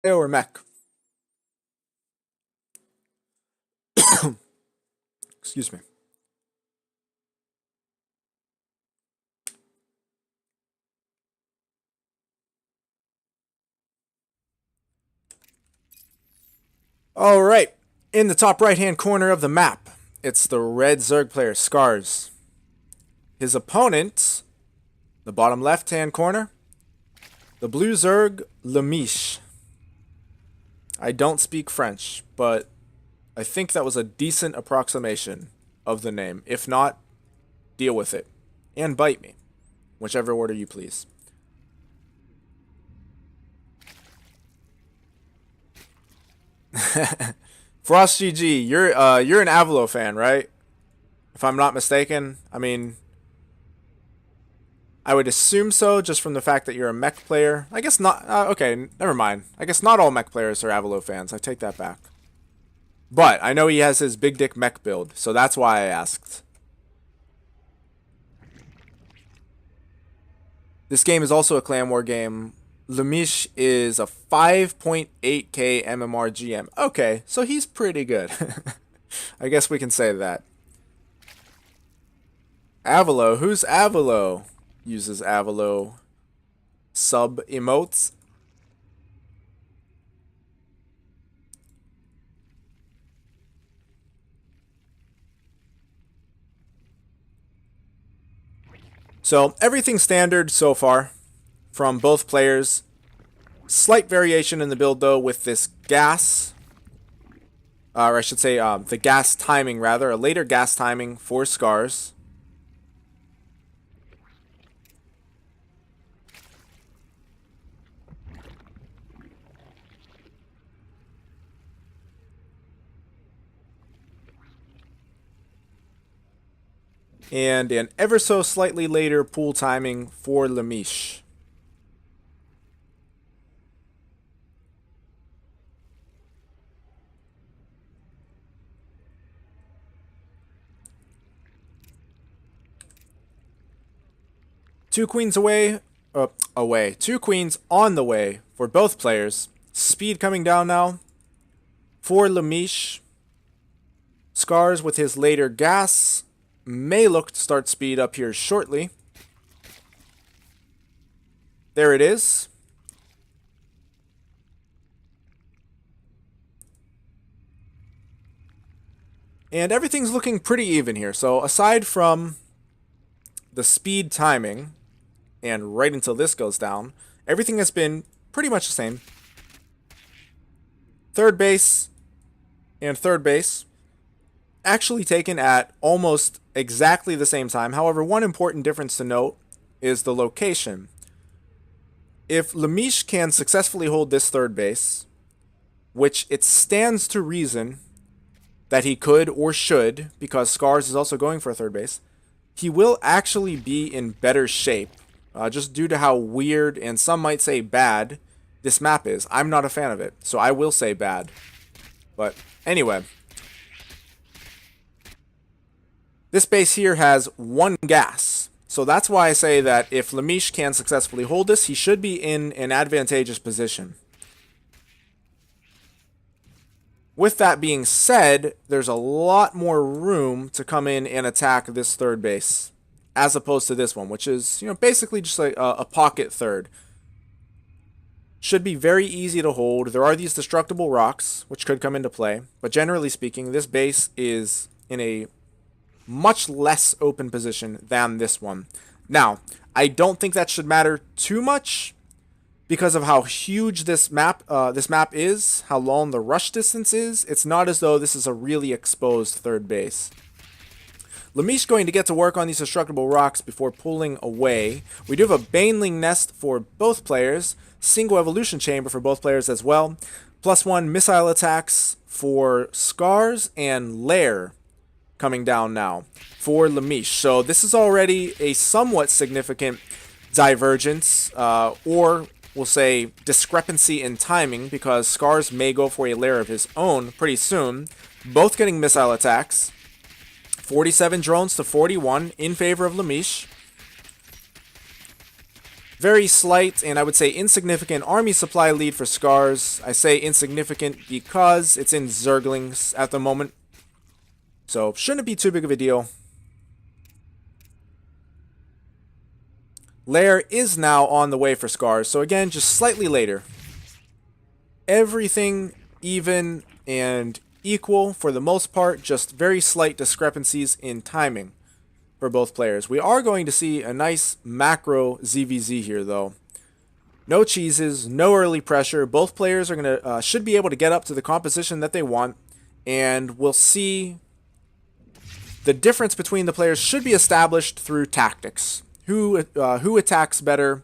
or mech. Excuse me. All right. In the top right-hand corner of the map, it's the red Zerg player, Scars. His opponent, the bottom left-hand corner, the blue Zerg, LeMiche. I don't speak French, but I think that was a decent approximation of the name. If not, deal with it. And bite me. Whichever order you please. Frost GG, you're an Avalo fan, right? If I'm not mistaken. I mean, I would assume so, just from the fact that you're a mech player. I guess not. Okay, never mind. I guess not all mech players are Avalo fans. I take that back. But I know he has his big dick mech build, so that's why I asked. This game is also a clan war game. LeMiche is a 5.8k MMR GM. Okay, so he's pretty good. I guess we can say that. Avalo, who's Avalo? Uses Avalo sub emotes. So everything's standard so far from both players. Slight variation in the build though with this gas. Or I should say the gas timing rather. A later gas timing for Scars. And an ever so slightly later pool timing for LeMiche. Two queens away. Two queens on the way for both players. Speed coming down now for LeMiche. Scars with his later gas may look to start speed up here shortly. There it is. And everything's looking pretty even here. So aside from the speed timing, and right until this goes down, everything has been pretty much the same. Third base and third base actually taken at almost exactly the same time. However, one important difference to note is the location. If LeMiche can successfully hold this third base, which it stands to reason that he could or should, because Scars is also going for a third base, he will actually be in better shape, just due to how weird, and some might say bad, this map is. I'm not a fan of it, so I will say bad. But anyway, this base here has one gas. So that's why I say that if LeMiche can successfully hold this, he should be in an advantageous position. With that being said, there's a lot more room to come in and attack this third base, as opposed to this one, which is, basically just like a pocket third. Should be very easy to hold. There are these destructible rocks, which could come into play, but generally speaking, this base is in a much less open position than this one. Now, I don't think that should matter too much because of how huge this map is, how long the rush distance is. It's not as though this is a really exposed third base. LeMiche going to get to work on these destructible rocks before pulling away. We do have a Baneling Nest for both players, single evolution chamber for both players as well, +1 missile attacks for Scars, and Lair coming down now for LeMiche. So this is already a somewhat significant divergence, or we'll say discrepancy in timing, because Scars may go for a Lair of his own pretty soon. Both getting missile attacks. 47 drones to 41 in favor of LeMiche. Very slight and I would say insignificant army supply lead for Scars. I say insignificant because it's in Zerglings at the moment. So shouldn't be too big of a deal. Lair is now on the way for Scars. So again, just slightly later. Everything even and equal for the most part. Just very slight discrepancies in timing for both players. We are going to see a nice macro ZvZ here though. No cheeses, no early pressure. Both players are gonna should be able to get up to the composition that they want, and we'll see the difference between the players should be established through tactics. Who attacks better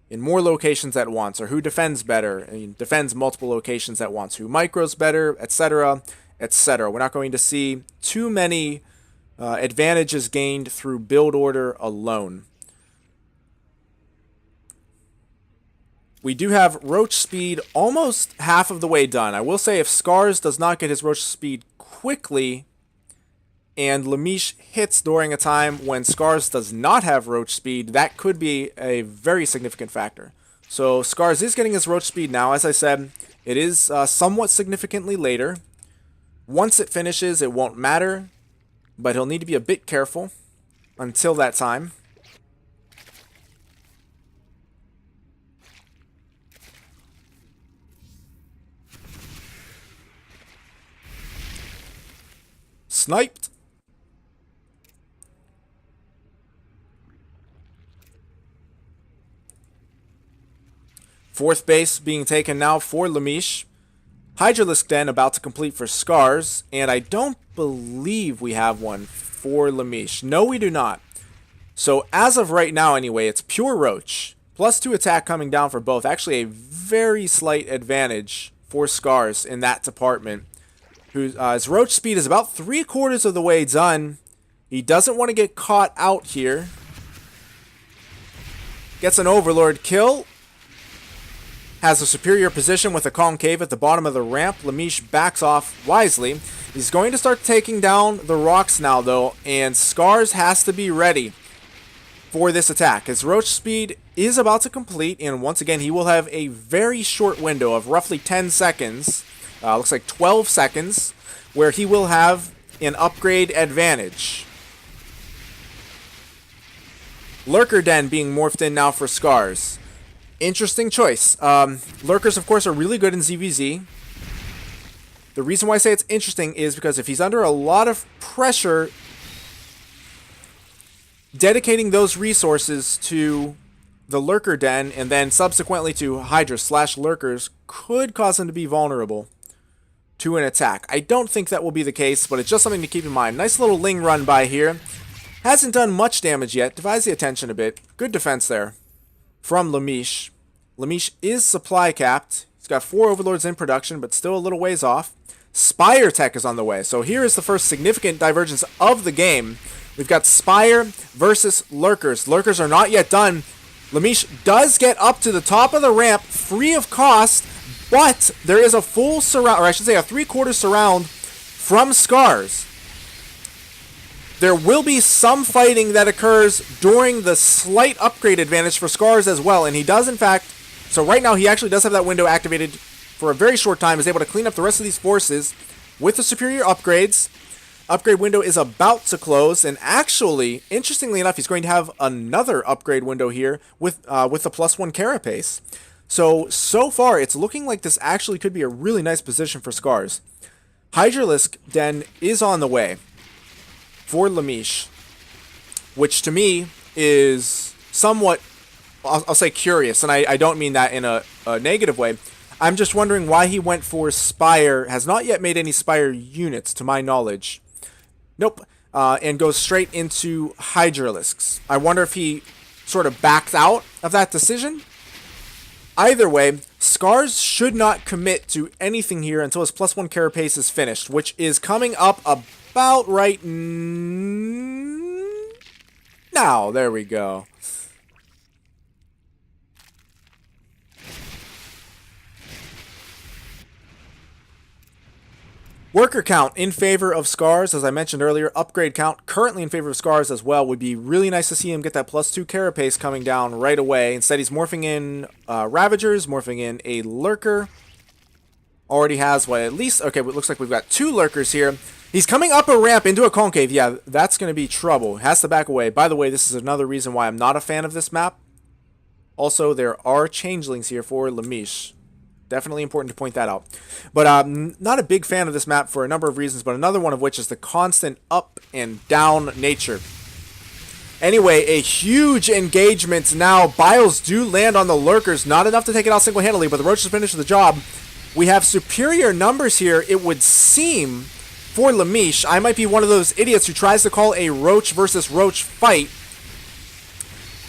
in more locations at once, or who defends better and defends multiple locations at once, who micros better, etc., etc. We're not going to see too many advantages gained through build order alone. We do have Roach speed almost half of the way done. I will say if Scars does not get his Roach speed quickly and LeMiche hits during a time when Scars does not have Roach speed, that could be a very significant factor. So Scars is getting his Roach speed now. As I said, it is somewhat significantly later. Once it finishes, it won't matter, but he'll need to be a bit careful until that time. Sniped. Fourth base being taken now for LeMiche. Hydralisk Den about to complete for Scars, and I don't believe we have one for LeMiche. No, we do not. So as of right now anyway, it's pure Roach. +2 attack coming down for both. Actually a very slight advantage for Scars in that department. His Roach speed is about 3/4 of the way done. He doesn't want to get caught out here. Gets an Overlord kill. Has a superior position with a concave at the bottom of the ramp. LeMiche backs off wisely. He's going to start taking down the rocks now, though, and Scars has to be ready for this attack. His Roach speed is about to complete, and once again, he will have a very short window of roughly 10 seconds. Looks like 12 seconds, where he will have an upgrade advantage. Lurker Den being morphed in now for Scars. Interesting choice. Lurkers, of course, are really good in ZvZ. The reason why I say it's interesting is because if he's under a lot of pressure, dedicating those resources to the Lurker Den and then subsequently to Hydra/Lurkers could cause him to be vulnerable to an attack. I don't think that will be the case, but it's just something to keep in mind. Nice little Ling run by here. Hasn't done much damage yet. Divides the attention a bit. Good defense there from LeMiche. LeMiche is supply capped. He's got 4 Overlords in production, but still a little ways off. Spire Tech is on the way. So here is the first significant divergence of the game. We've got Spire versus Lurkers. Lurkers are not yet done. LeMiche does get up to the top of the ramp free of cost, but there is a full surround, or I should say a 3/4 surround from Scars. There will be some fighting that occurs during the slight upgrade advantage for Scars as well, and he does in fact, so right now he actually does have that window activated for a very short time, is able to clean up the rest of these forces with the superior upgrades. Upgrade window is about to close, and actually, interestingly enough, he's going to have another upgrade window here with the +1 carapace. So far, it's looking like this actually could be a really nice position for Scars. Hydralisk Den is on the way for LeMiche, which to me is somewhat, I'll say curious, and I don't mean that in a negative way. I'm just wondering why he went for Spire, has not yet made any Spire units to my knowledge. Nope, and goes straight into Hydralisks. I wonder if he sort of backed out of that decision. Either way, Scars should not commit to anything here until his +1 carapace is finished, which is coming up about right now. There we go. Worker count in favor of Scars, as I mentioned earlier. Upgrade count currently in favor of Scars as well. Would be really nice to see him get that +2 carapace coming down right away. Instead, he's morphing in Ravagers, morphing in a Lurker. Already has, what, at least... Okay, it looks like we've got 2 Lurkers here. He's coming up a ramp into a concave. Yeah, that's going to be trouble. Has to back away. By the way, this is another reason why I'm not a fan of this map. Also, there are changelings here for LeMiche. Definitely important to point that out. But I'm not a big fan of this map for a number of reasons, but another one of which is the constant up and down nature. Anyway, a huge engagement now. Biles do land on the Lurkers. Not enough to take it out single-handedly, but the Roaches finish the job. We have superior numbers here, it would seem, for LeMiche. I might be one of those idiots who tries to call a Roach versus Roach fight.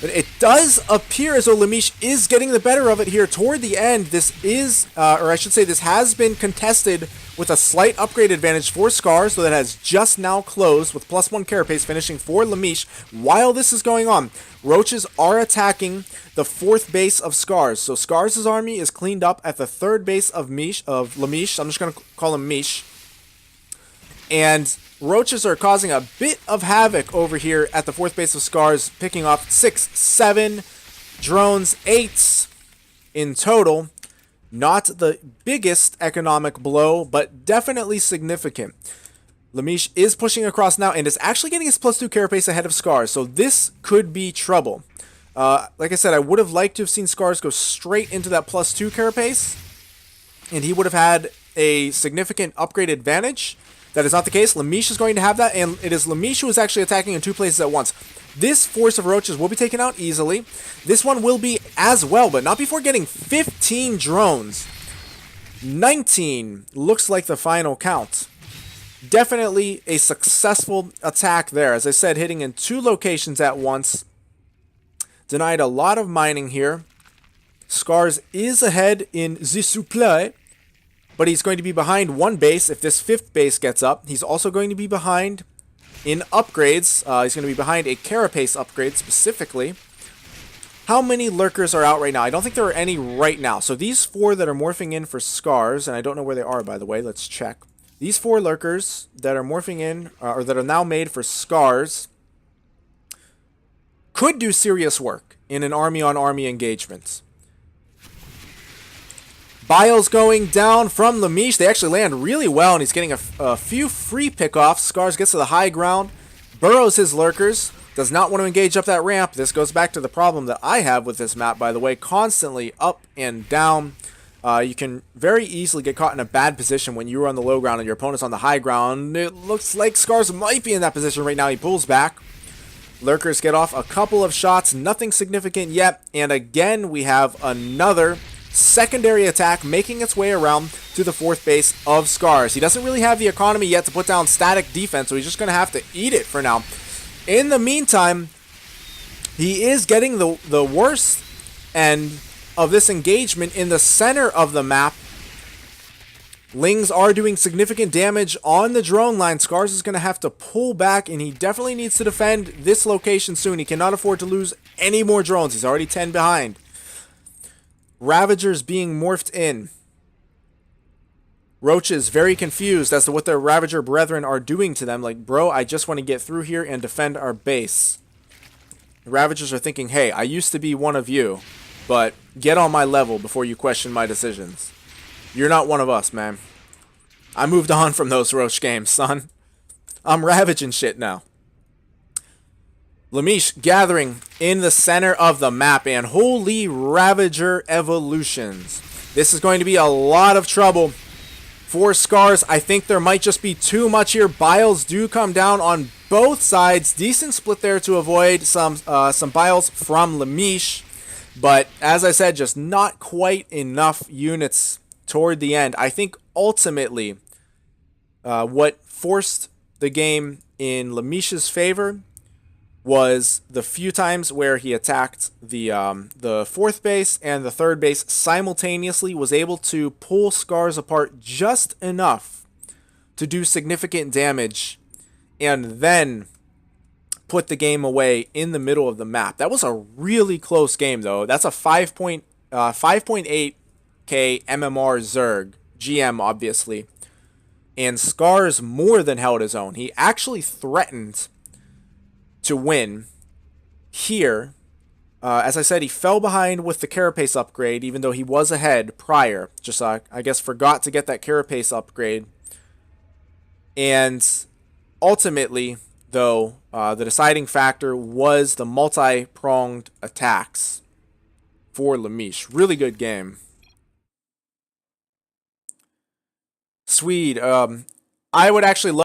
But it does appear as though LeMiche is getting the better of it here toward the end. This is, or I should say, this has been contested with a slight upgrade advantage for Scars, so that has just now closed with +1 carapace finishing for LeMiche. While this is going on, Roaches are attacking the 4th base of Scars. So Scars' army is cleaned up at the 3rd base of LeMiche. I'm just going to call him Miche. And Roaches are causing a bit of havoc over here at the 4th base of Scars, picking off 6, 7 drones, 8 in total. Not the biggest economic blow, but definitely significant. LeMiche is pushing across now and is actually getting his +2 carapace ahead of Scars, so this could be trouble. Like I said, I would have liked to have seen Scars go straight into that +2 carapace, and he would have had a significant upgrade advantage. That is not the case. LeMiche is going to have that, and it is LeMiche who is actually attacking in 2 places at once. This force of Roaches will be taken out easily. This one will be as well, but not before getting 15 drones. 19 looks like the final count. Definitely a successful attack there. As I said, hitting in 2 locations at once. Denied a lot of mining here. Scars is ahead in the supply, but he's going to be behind 1 base if this 5th base gets up. He's also going to be behind in upgrades. He's going to be behind a carapace upgrade specifically. How many Lurkers are out right now? I don't think there are any right now. So these 4 that are morphing in for Scars, and I don't know where they are, by the way. Let's check. These 4 Lurkers that are morphing in, or that are now made for Scars, could do serious work in an army-on-army engagement. Biles going down from LeMiche. They actually land really well, and he's getting a few free pickoffs. Scars gets to the high ground, burrows his Lurkers, does not want to engage up that ramp. This goes back to the problem that I have with this map, by the way, constantly up and down. You can very easily get caught in a bad position when you are on the low ground and your opponent's on the high ground. It looks like Scars might be in that position right now. He pulls back. Lurkers get off a couple of shots, nothing significant yet, and again we have another secondary attack making its way around to the 4th base of Scars. He doesn't really have the economy yet to put down static defense, so he's just going to have to eat it for now. In the meantime, he is getting the worst end of this engagement in the center of the map. Lings are doing significant damage on the drone line. Scars is going to have to pull back, and he definitely needs to defend this location soon. He cannot afford to lose any more drones. He's already 10 behind. Ravagers being morphed in. Roaches very confused as to what their Ravager brethren are doing to them. Like, bro, I just want to get through here and defend our base. The Ravagers are thinking, hey, I used to be one of you, but get on my level before you question my decisions. You're not one of us, man. I moved on from those Roach games, son. I'm ravaging shit now. LeMiche gathering in the center of the map, and holy Ravager evolutions. This is going to be a lot of trouble for Scars. I think there might just be too much here. Biles do come down on both sides. Decent split there to avoid some Biles from LeMiche. But as I said, just not quite enough units toward the end. I think ultimately what forced the game in LeMiche's favor was the few times where he attacked the 4th base and the 3rd base simultaneously, was able to pull Scars apart just enough to do significant damage, and then put the game away in the middle of the map. That was a really close game, though. That's a 5.8k MMR Zerg, GM, obviously. and Scars more than held his own. He actually threatened to win here. As I said, he fell behind with the Carapace upgrade, even though he was ahead prior. Just, I guess, forgot to get that Carapace upgrade. And ultimately, though, the deciding factor was the multi-pronged attacks for LeMiche. Really good game. Swede, I would actually love